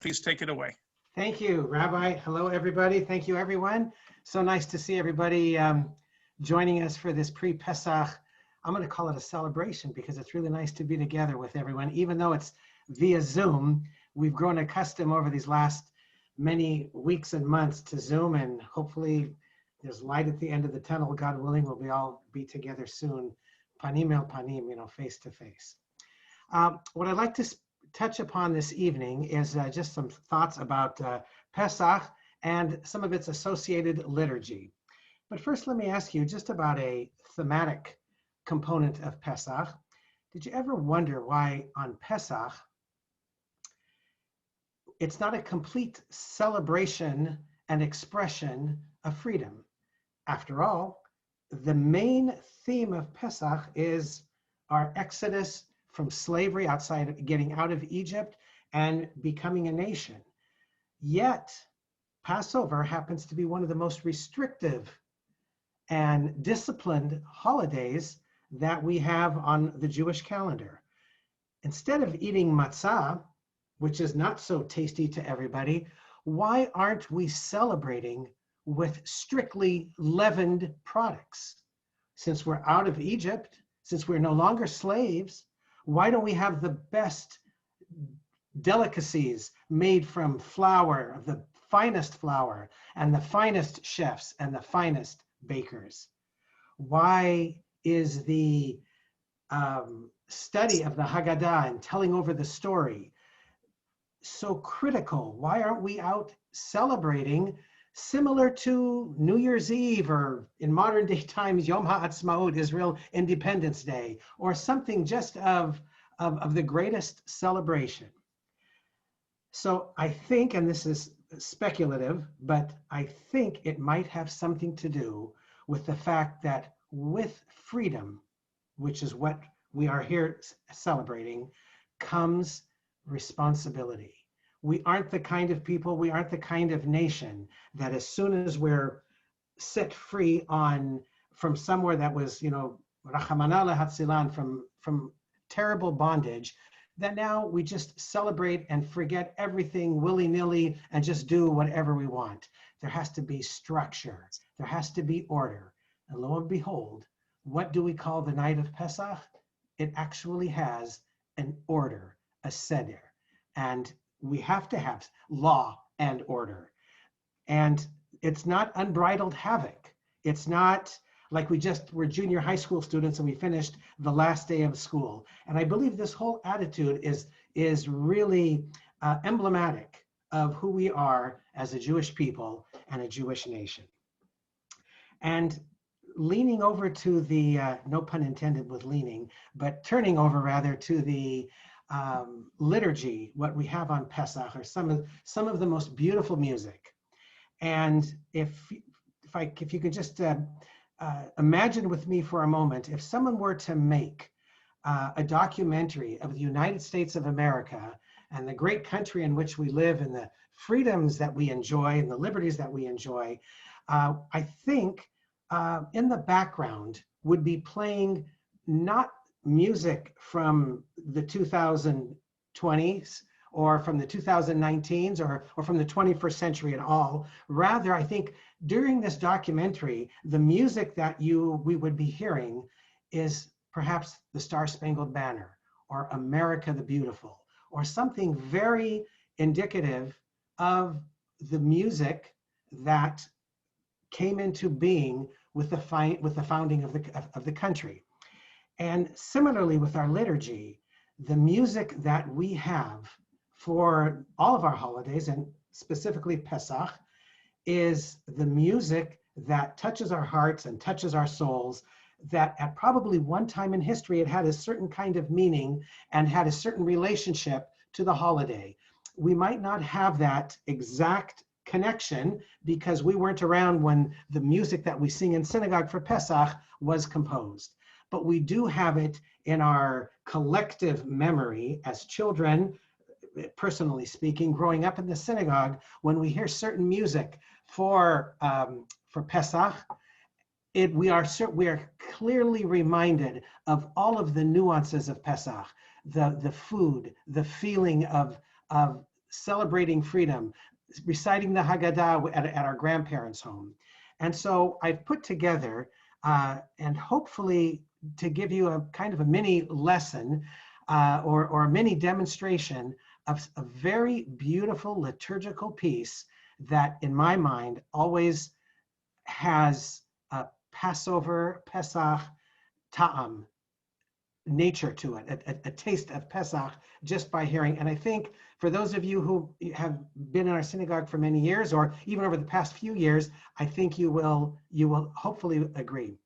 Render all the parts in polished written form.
please take it away. Thank you, Rabbi. Hello, everybody. Thank you, everyone. So nice to see everybody joining us for this pre-Pesach. I'm going to call it a celebration because it's really nice to be together with everyone. Even though it's via Zoom, we've grown accustomed over these last many weeks and months to Zoom, and hopefully there's light at the end of the tunnel. God willing, we'll all be together soon, panim el panim, face to face. What I'd like to touch upon this evening is just some thoughts about Pesach and some of its associated liturgy. But first, let me ask you just about a thematic component of Pesach. Did you ever wonder why on Pesach it's not a complete celebration and expression of freedom? After all, the main theme of Pesach is our exodus from slavery, getting out of Egypt and becoming a nation. Yet, Passover happens to be one of the most restrictive and disciplined holidays that we have on the Jewish calendar. Instead of eating matzah, which is not so tasty to everybody, why aren't we celebrating with strictly leavened products? Since we're out of Egypt, since we're no longer slaves, why don't we have the best delicacies made from flour, the finest flour, and the finest chefs and the finest bakers? Why is the study of the Haggadah and telling over the story so critical? Why aren't we out celebrating similar to New Year's Eve, or in modern day times, Yom HaAtzmaut, Israel Independence Day, or something just of the greatest celebration? So I think, and this is speculative, but I think it might have something to do with the fact that with freedom, which is what we are here celebrating, comes responsibility. We aren't the kind of people, we aren't the kind of nation that as soon as we're set free from somewhere that was, Rachamana lehatzilan, from terrible bondage, that now we just celebrate and forget everything willy-nilly and just do whatever we want. There has to be structure. There has to be order. And lo and behold, what do we call the night of Pesach? It actually has an order, a seder. And we have to have law and order. And it's not unbridled havoc. It's not like we're junior high school students and we finished the last day of school. And I believe this whole attitude is really emblematic of who we are as a Jewish people and a Jewish nation. And leaning over to the, no pun intended with leaning, but turning over rather to the liturgy, what we have on Pesach are some of the most beautiful music. And if you could just imagine with me for a moment, if someone were to make a documentary of the United States of America and the great country in which we live and the freedoms that we enjoy and the liberties that we enjoy, I think in the background would be playing not music from the 2020s or from the 2019s or from the 21st century at all. Rather, I think during this documentary, the music that we would be hearing is perhaps the Star-Spangled Banner or America the Beautiful, or something very indicative of the music that came into being with the founding of the country. And similarly with our liturgy, the music that we have for all of our holidays, and specifically Pesach, is the music that touches our hearts and touches our souls, that at probably one time in history, it had a certain kind of meaning and had a certain relationship to the holiday. We might not have that exact connection because we weren't around when the music that we sing in synagogue for Pesach was composed. But we do have it in our collective memory as children, personally speaking, growing up in the synagogue, when we hear certain music for Pesach, we are clearly reminded of all of the nuances of Pesach, the food, the feeling of celebrating freedom, reciting the Haggadah at our grandparents' home. And so I've put together, and hopefully to give you a kind of a mini lesson or a mini demonstration of a very beautiful liturgical piece that, in my mind, always has a Passover, Pesach, ta'am, nature to it, a taste of Pesach just by hearing. And I think for those of you who have been in our synagogue for many years, or even over the past few years, I think you will hopefully agree.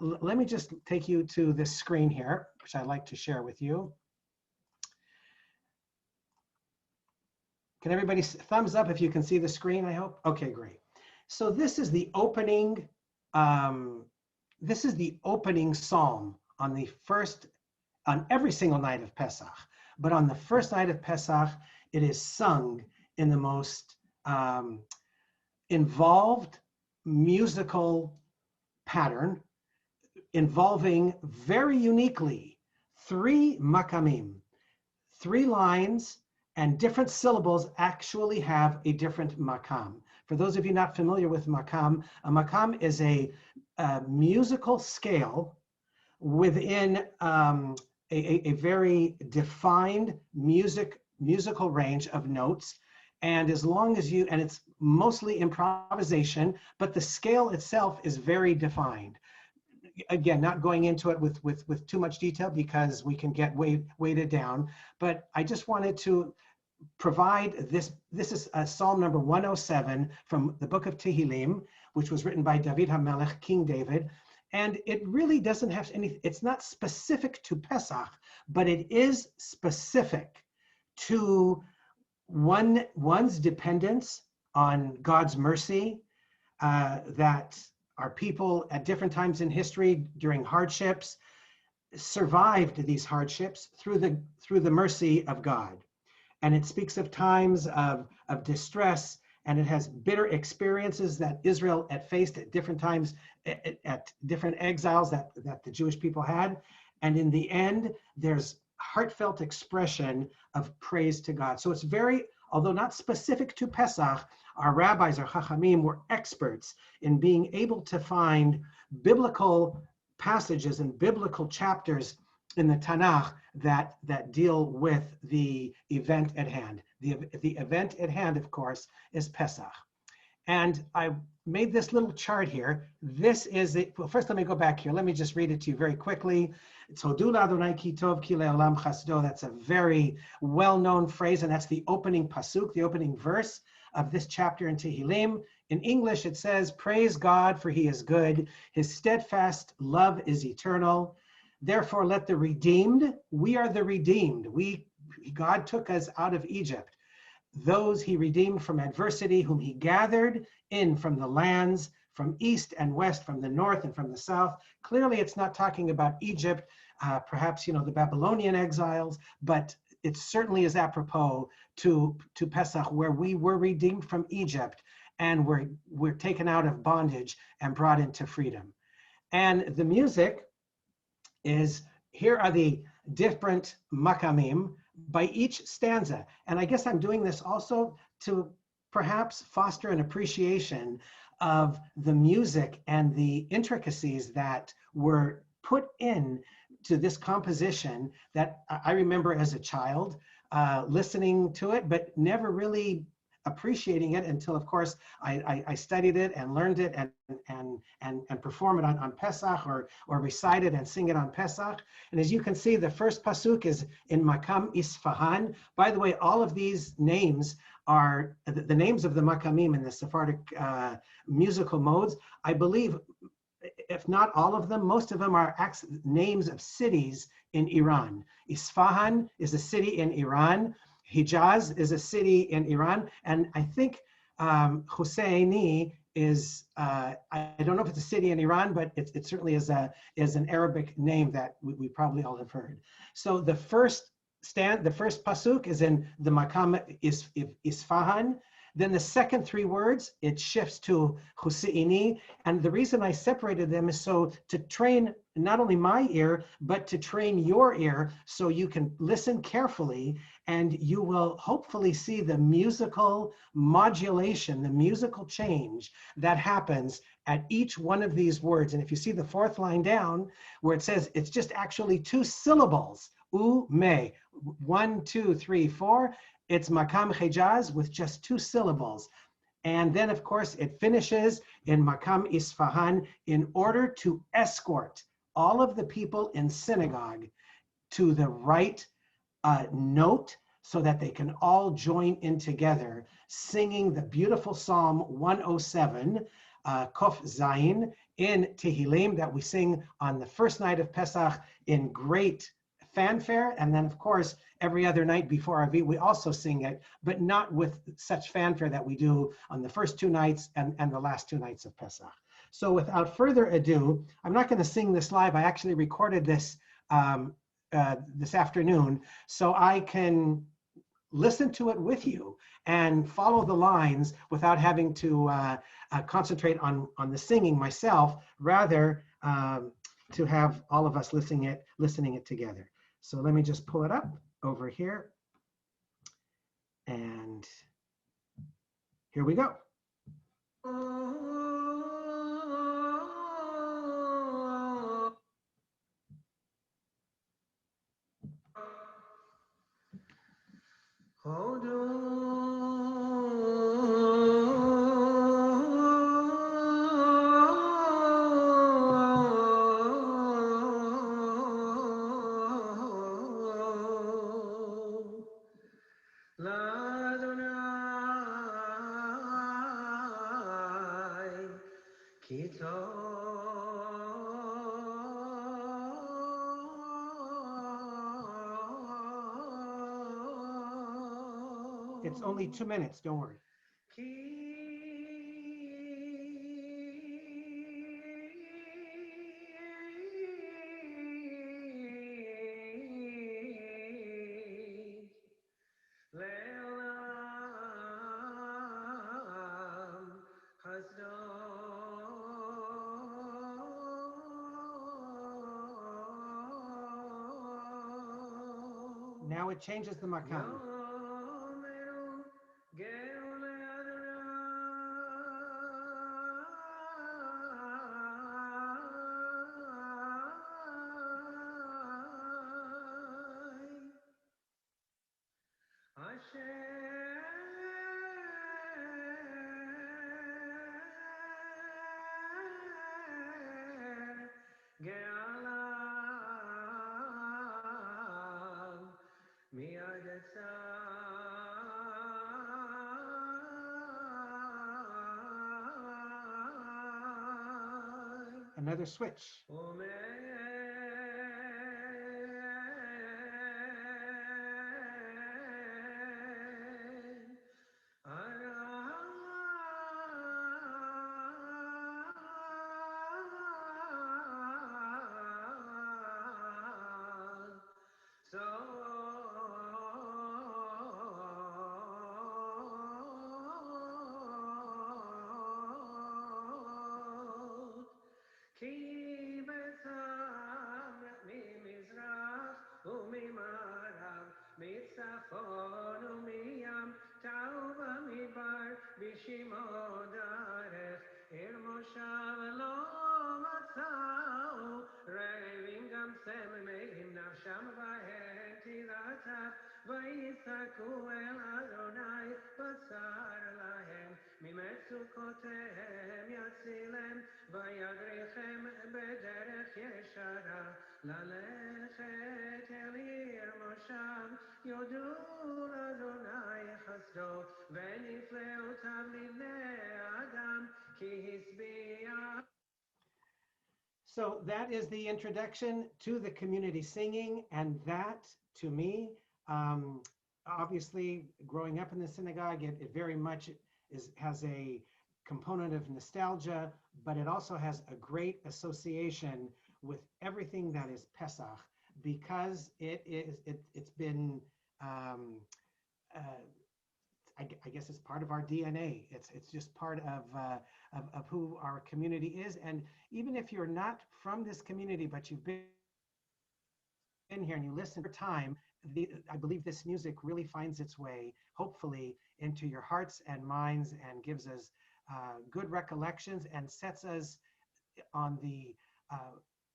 Let me just take you to this screen here, which I'd like to share with you. Can everybody thumbs up if you can see the screen, I hope? Okay, great. So this is the opening, psalm on every single night of Pesach. But on the first night of Pesach, it is sung in the most involved musical pattern, involving very uniquely 3 makamim, 3 lines, and different syllables actually have a different makam. For those of you not familiar with makam, a makam is a musical scale within a very defined musical range of notes. And as long as and it's mostly improvisation, but the scale itself is very defined. Again, not going into it with too much detail because we can get weighted down, but I just wanted to provide this. This is Psalm number 107 from the book of Tehillim, which was written by David HaMelech, King David. And it really doesn't have any, it's not specific to Pesach, but it is specific to one's dependence on God's mercy, that our people at different times in history during hardships survived these hardships through the mercy of God. And it speaks of times of distress, and it has bitter experiences that Israel had faced at different times, at different exiles that the Jewish people had. And in the end, there's heartfelt expression of praise to God. So it's very, although not specific to Pesach, our rabbis, our chachamim, were experts in being able to find biblical passages and biblical chapters in the Tanakh that deal with the event at hand. The event at hand, of course, is Pesach. And I made this little chart here. This is it. Well, first let me go back here. Let me just read it to you very quickly. Todu l'Adonai ki tov ki le'olam chasdo. That's a very well-known phrase, and that's the opening pasuk, the opening verse of this chapter in Tehillim. In English, it says, "Praise God, for he is good. His steadfast love is eternal. Therefore, let the redeemed," we are the redeemed. God took us out of Egypt. "Those he redeemed from adversity, whom he gathered in from the lands, from east and west, from the north and from the south." Clearly, it's not talking about Egypt, perhaps, the Babylonian exiles, but it certainly is apropos to Pesach, where we were redeemed from Egypt and we're taken out of bondage and brought into freedom. And the music is, here are the different makamim by each stanza. And I guess I'm doing this also to perhaps foster an appreciation of the music and the intricacies that were put in to this composition that I remember as a child listening to it, but never really appreciating it until, of course, I studied it and learned it and perform it on Pesach, or recite it and sing it on Pesach. And as you can see, the first pasuk is in Makam Isfahan. By the way, all of these names are the names of the Makamim in the Sephardic musical modes. I believe, if not all of them, most of them are names of cities in Iran. Isfahan is a city in Iran. Hijaz is a city in Iran, and I think Husseini is, I don't know if it's a city in Iran, but it certainly is an Arabic name that we probably all have heard. So the first pasuk is in the Makam Isfahan. Then the second 3 words, it shifts to Husseini. And the reason I separated them is so to train not only my ear, but to train your ear so you can listen carefully, and you will hopefully see the musical modulation, the musical change that happens at each one of these words. And if you see the fourth line down where it says it's just actually 2 syllables, u, me, 1, 2, 3, 4, it's makam hejaz with just 2 syllables. And then, of course, it finishes in Makam Isfahan in order to escort all of the people in synagogue to the right note so that they can all join in together, singing the beautiful Psalm 107, Kof Zayin, in Tehillim that we sing on the first night of Pesach in great fanfare. And then, of course, every other night before Avi, we also sing it, but not with such fanfare that we do on the first 2 nights and the last 2 nights of Pesach. So without further ado, I'm not going to sing this live. I actually recorded this this afternoon so I can listen to it with you and follow the lines without having to concentrate on the singing myself, rather to have all of us listening it together. So let me just pull it up over here. And here we go. It's only 2 minutes, don't worry. Now it changes the makam. Another switch. So that is the introduction to the community singing, and that, to me, obviously, growing up in the synagogue, it very much has a component of nostalgia, but it also has a great association with everything that is Pesach, because it's been uh, I guess it's part of our DNA. It's just part of who our community is. And even if you're not from this community, but you've been here and you listen for time, I believe this music really finds its way, hopefully, into your hearts and minds and gives us good recollections and sets us on the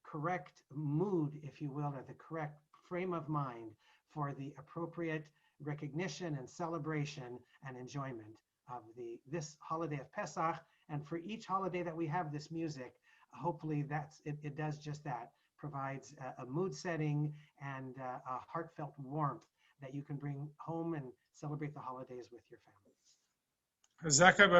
correct mood, if you will, or the correct frame of mind for the appropriate recognition and celebration and enjoyment of this holiday of Pesach. And for each holiday that we have this music, hopefully it does just that, provides a mood setting and a heartfelt warmth that you can bring home and celebrate the holidays with your families.